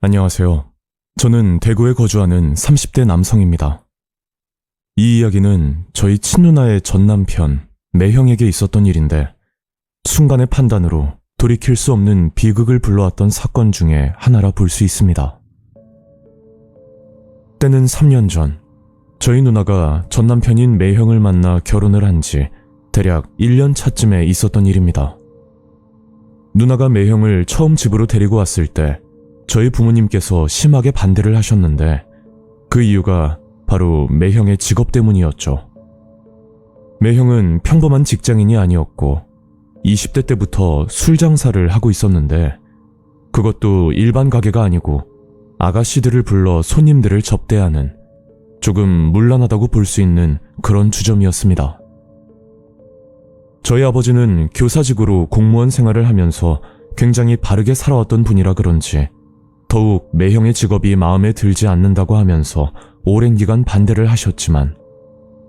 안녕하세요. 저는 대구에 거주하는 30대 남성입니다. 이 이야기는 저희 친누나의 전남편, 매형에게 있었던 일인데 순간의 판단으로 돌이킬 수 없는 비극을 불러왔던 사건 중에 하나라 볼 수 있습니다. 때는 3년 전, 저희 누나가 전남편인 매형을 만나 결혼을 한 지 대략 1년 차쯤에 있었던 일입니다. 누나가 매형을 처음 집으로 데리고 왔을 때 저희 부모님께서 심하게 반대를 하셨는데 그 이유가 바로 매형의 직업 때문이었죠. 매형은 평범한 직장인이 아니었고 20대 때부터 술 장사를 하고 있었는데 그것도 일반 가게가 아니고 아가씨들을 불러 손님들을 접대하는 조금 문란하다고 볼 수 있는 그런 주점이었습니다. 저희 아버지는 교사직으로 공무원 생활을 하면서 굉장히 바르게 살아왔던 분이라 그런지 더욱 매형의 직업이 마음에 들지 않는다고 하면서 오랜 기간 반대를 하셨지만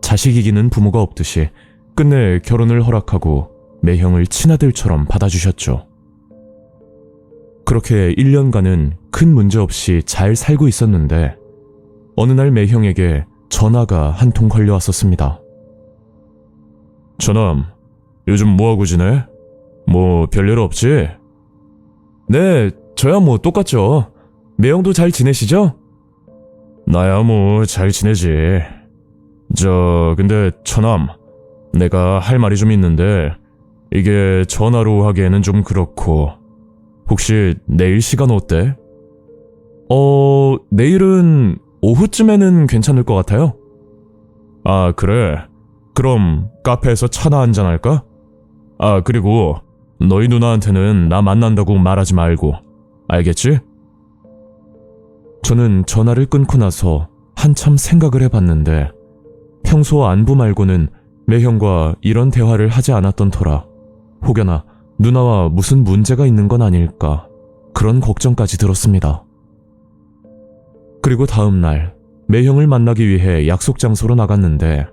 자식 이기는 부모가 없듯이 끝내 결혼을 허락하고 매형을 친아들처럼 받아주셨죠. 그렇게 1년간은 큰 문제 없이 잘 살고 있었는데 어느 날 매형에게 전화가 한 통 걸려왔었습니다. 전남, 요즘 뭐하고 지내? 뭐 별일 없지? 네, 저야 뭐 똑같죠. 매형도 잘 지내시죠? 나야 뭐 잘 지내지. 근데 처남, 내가 할 말이 좀 있는데 이게 전화로 하기에는 좀 그렇고 혹시 내일 시간 어때? 내일은 오후쯤에는 괜찮을 것 같아요. 아, 그래? 그럼 카페에서 차나 한잔 할까? 아, 그리고 너희 누나한테는 나 만난다고 말하지 말고, 알겠지? 저는 전화를 끊고 나서 한참 생각을 해봤는데 평소 안부 말고는 매형과 이런 대화를 하지 않았던 터라 혹여나 누나와 무슨 문제가 있는 건 아닐까 그런 걱정까지 들었습니다. 그리고 다음 날 매형을 만나기 위해 약속 장소로 나갔는데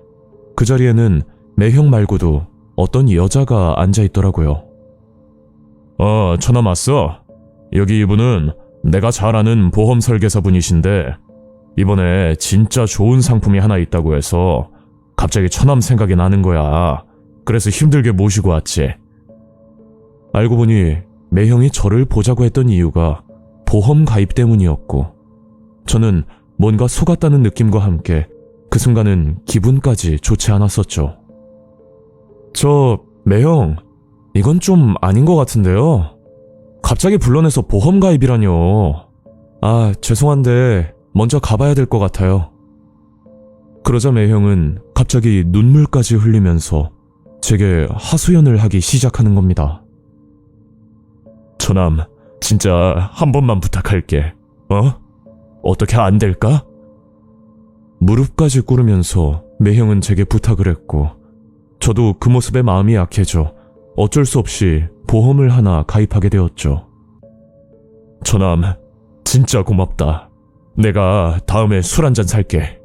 그 자리에는 매형 말고도 어떤 여자가 앉아있더라고요. 처남 왔어? 여기 이분은 내가 잘 아는 보험 설계사 분이신데 이번에 진짜 좋은 상품이 하나 있다고 해서 갑자기 처남 생각이 나는 거야. 그래서 힘들게 모시고 왔지. 알고 보니 매형이 저를 보자고 했던 이유가 보험 가입 때문이었고 저는 뭔가 속았다는 느낌과 함께 그 순간은 기분까지 좋지 않았었죠. 매형, 이건 좀 아닌 것 같은데요. 갑자기 불러내서 보험 가입이라뇨. 아, 죄송한데 먼저 가봐야 될 것 같아요. 그러자 매형은 갑자기 눈물까지 흘리면서 제게 하소연을 하기 시작하는 겁니다. 처남, 진짜 한 번만 부탁할게. 어떻게 안 될까? 무릎까지 꿇으면서 매형은 제게 부탁을 했고 저도 그 모습에 마음이 약해져 어쩔 수 없이 보험을 하나 가입하게 되었죠. 처남, 진짜 고맙다. 내가 다음에 술 한잔 살게.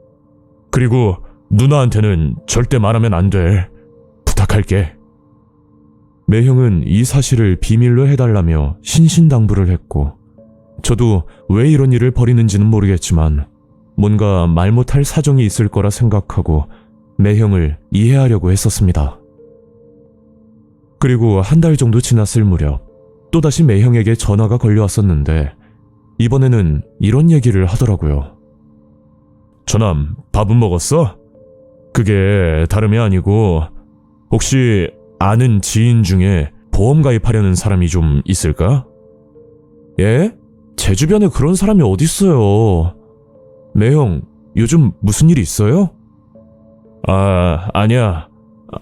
그리고 누나한테는 절대 말하면 안 돼. 부탁할게. 매형은 이 사실을 비밀로 해달라며 신신당부를 했고 저도 왜 이런 일을 벌이는지는 모르겠지만 뭔가 말 못할 사정이 있을 거라 생각하고 매형을 이해하려고 했었습니다. 그리고 한 달 정도 지났을 무렵 또다시 매형에게 전화가 걸려왔었는데 이번에는 이런 얘기를 하더라고요. 처남, 밥은 먹었어? 그게 다름이 아니고 혹시 아는 지인 중에 보험 가입하려는 사람이 좀 있을까? 예? 제 주변에 그런 사람이 어딨어요. 매형, 요즘 무슨 일 있어요? 아니야.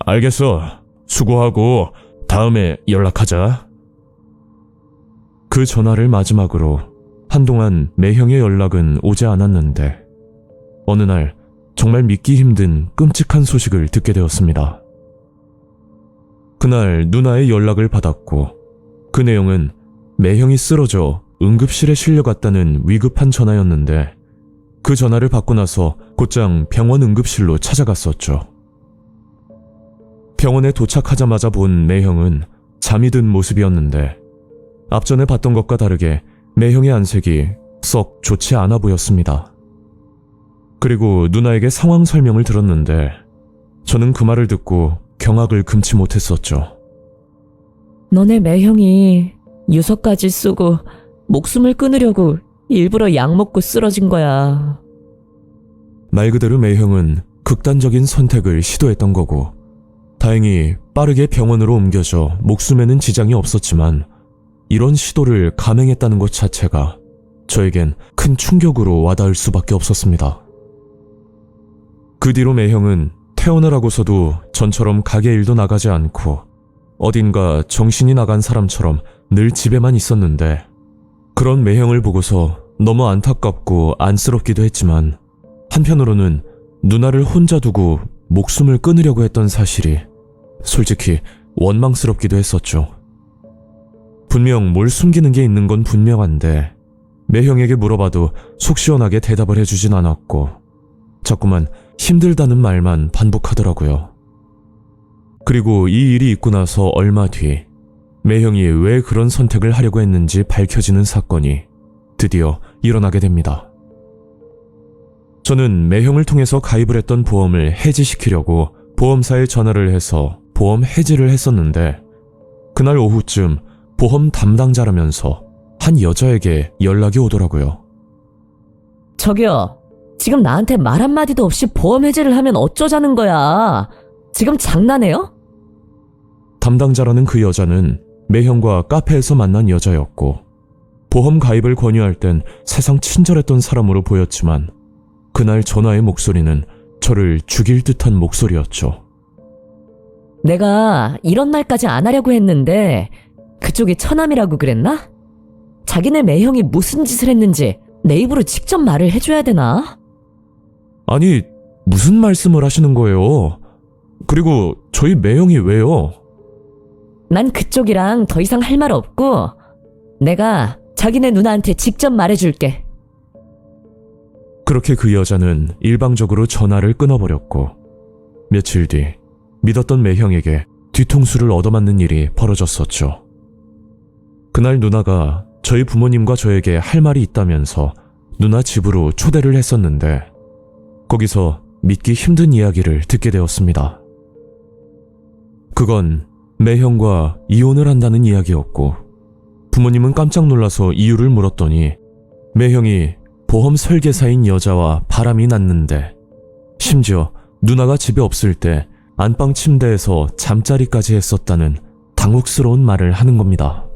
알겠어. 수고하고 다음에 연락하자. 그 전화를 마지막으로 한동안 매형의 연락은 오지 않았는데 어느 날 정말 믿기 힘든 끔찍한 소식을 듣게 되었습니다. 그날 누나의 연락을 받았고 그 내용은 매형이 쓰러져 응급실에 실려갔다는 위급한 전화였는데 그 전화를 받고 나서 곧장 병원 응급실로 찾아갔었죠. 병원에 도착하자마자 본 매형은 잠이 든 모습이었는데 앞전에 봤던 것과 다르게 매형의 안색이 썩 좋지 않아 보였습니다. 그리고 누나에게 상황 설명을 들었는데 저는 그 말을 듣고 경악을 금치 못했었죠. 너네 매형이 유서까지 쓰고 목숨을 끊으려고 일부러 약 먹고 쓰러진 거야. 말 그대로 매형은 극단적인 선택을 시도했던 거고, 다행히 빠르게 병원으로 옮겨져 목숨에는 지장이 없었지만 이런 시도를 감행했다는 것 자체가 저에겐 큰 충격으로 와닿을 수밖에 없었습니다. 그 뒤로 매형은 퇴원을 하고서도 전처럼 가게 일도 나가지 않고 어딘가 정신이 나간 사람처럼 늘 집에만 있었는데, 그런 매형을 보고서 너무 안타깝고 안쓰럽기도 했지만 한편으로는 누나를 혼자 두고 목숨을 끊으려고 했던 사실이 솔직히 원망스럽기도 했었죠. 분명 뭘 숨기는 게 있는 건 분명한데 매형에게 물어봐도 속 시원하게 대답을 해주진 않았고 자꾸만 힘들다는 말만 반복하더라고요. 그리고 이 일이 있고 나서 얼마 뒤 매형이 왜 그런 선택을 하려고 했는지 밝혀지는 사건이 드디어 일어나게 됩니다. 저는 매형을 통해서 가입을 했던 보험을 해지시키려고 보험사에 전화를 해서 보험 해지를 했었는데, 그날 오후쯤 보험 담당자라면서 한 여자에게 연락이 오더라고요. 저기요, 지금 나한테 말 한마디도 없이 보험 해지를 하면 어쩌자는 거야? 지금 장난해요? 담당자라는 그 여자는 매형과 카페에서 만난 여자였고, 보험 가입을 권유할 땐 세상 친절했던 사람으로 보였지만 그날 전화의 목소리는 저를 죽일 듯한 목소리였죠. 내가 이런 말까지 안 하려고 했는데 그쪽이 처남이라고 그랬나? 자기네 매형이 무슨 짓을 했는지 내 입으로 직접 말을 해줘야 되나? 아니, 무슨 말씀을 하시는 거예요? 그리고 저희 매형이 왜요? 난 그쪽이랑 더 이상 할 말 없고 내가 자기네 누나한테 직접 말해줄게. 그렇게 그 여자는 일방적으로 전화를 끊어버렸고, 며칠 뒤 믿었던 매형에게 뒤통수를 얻어맞는 일이 벌어졌었죠. 그날 누나가 저희 부모님과 저에게 할 말이 있다면서 누나 집으로 초대를 했었는데 거기서 믿기 힘든 이야기를 듣게 되었습니다. 그건 매형과 이혼을 한다는 이야기였고, 부모님은 깜짝 놀라서 이유를 물었더니 매형이 보험 설계사인 여자와 바람이 났는데, 심지어 누나가 집에 없을 때 안방 침대에서 잠자리까지 했었다는 당혹스러운 말을 하는 겁니다.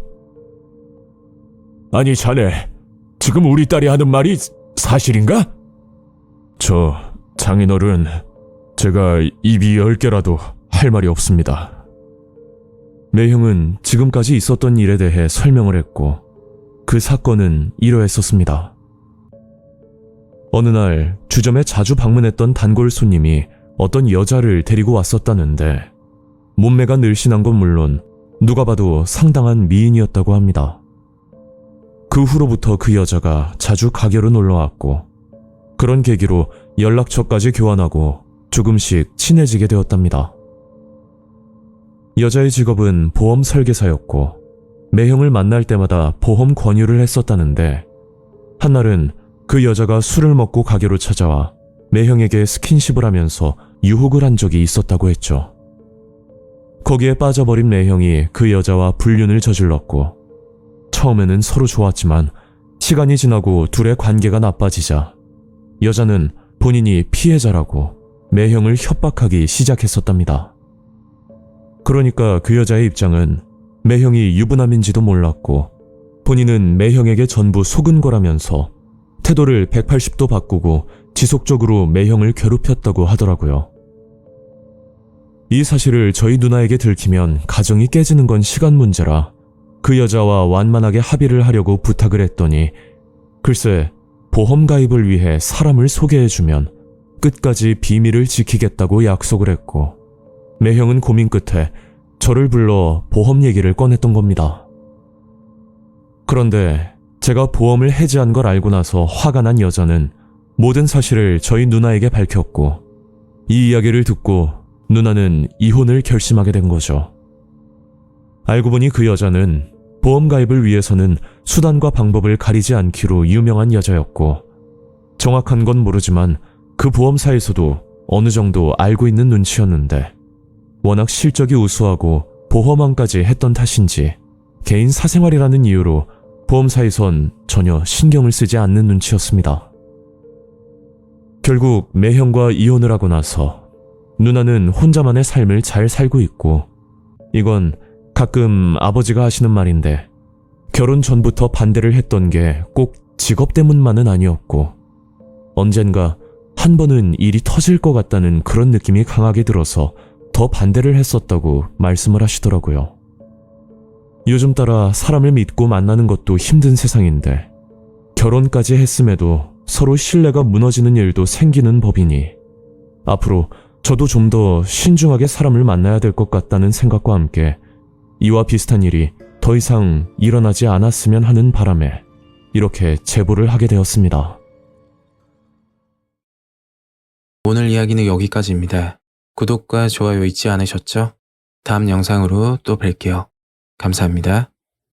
아니 자네, 지금 우리 딸이 하는 말이 사실인가? 저 장인어른, 제가 입이 10개라도 할 말이 없습니다. 매형은 지금까지 있었던 일에 대해 설명을 했고, 그 사건은 이러했었습니다. 어느 날 주점에 자주 방문했던 단골 손님이 어떤 여자를 데리고 왔었다는데, 몸매가 늘씬한 건 물론 누가 봐도 상당한 미인이었다고 합니다. 그 후로부터 그 여자가 자주 가게로 놀러왔고, 그런 계기로 연락처까지 교환하고 조금씩 친해지게 되었답니다. 여자의 직업은 보험 설계사였고 매형을 만날 때마다 보험 권유를 했었다는데, 한날은 그 여자가 술을 먹고 가게로 찾아와 매형에게 스킨십을 하면서 유혹을 한 적이 있었다고 했죠. 거기에 빠져버린 매형이 그 여자와 불륜을 저질렀고, 처음에는 서로 좋았지만 시간이 지나고 둘의 관계가 나빠지자 여자는 본인이 피해자라고 매형을 협박하기 시작했었답니다. 그러니까 그 여자의 입장은 매형이 유부남인지도 몰랐고 본인은 매형에게 전부 속은 거라면서 태도를 180도 바꾸고 지속적으로 매형을 괴롭혔다고 하더라고요. 이 사실을 저희 누나에게 들키면 가정이 깨지는 건 시간 문제라 그 여자와 완만하게 합의를 하려고 부탁을 했더니, 글쎄 보험 가입을 위해 사람을 소개해주면 끝까지 비밀을 지키겠다고 약속을 했고, 매형은 고민 끝에 저를 불러 보험 얘기를 꺼냈던 겁니다. 그런데 제가 보험을 해지한 걸 알고 나서 화가 난 여자는 모든 사실을 저희 누나에게 밝혔고, 이 이야기를 듣고 누나는 이혼을 결심하게 된 거죠. 알고 보니 그 여자는 보험 가입을 위해서는 수단과 방법을 가리지 않기로 유명한 여자였고, 정확한 건 모르지만 그 보험사에서도 어느 정도 알고 있는 눈치였는데, 워낙 실적이 우수하고 보험왕까지 했던 탓인지 개인 사생활이라는 이유로 보험사에선 전혀 신경을 쓰지 않는 눈치였습니다. 결국 매형과 이혼을 하고 나서 누나는 혼자만의 삶을 잘 살고 있고, 이건 가끔 아버지가 하시는 말인데, 결혼 전부터 반대를 했던 게 꼭 직업 때문만은 아니었고, 언젠가 한 번은 일이 터질 것 같다는 그런 느낌이 강하게 들어서 더 반대를 했었다고 말씀을 하시더라고요. 요즘 따라 사람을 믿고 만나는 것도 힘든 세상인데, 결혼까지 했음에도 서로 신뢰가 무너지는 일도 생기는 법이니, 앞으로 저도 좀 더 신중하게 사람을 만나야 될 것 같다는 생각과 함께 이와 비슷한 일이 더 이상 일어나지 않았으면 하는 바람에 이렇게 제보를 하게 되었습니다. 오늘 이야기는 여기까지입니다. 구독과 좋아요 잊지 않으셨죠? 다음 영상으로 또 뵐게요. 감사합니다.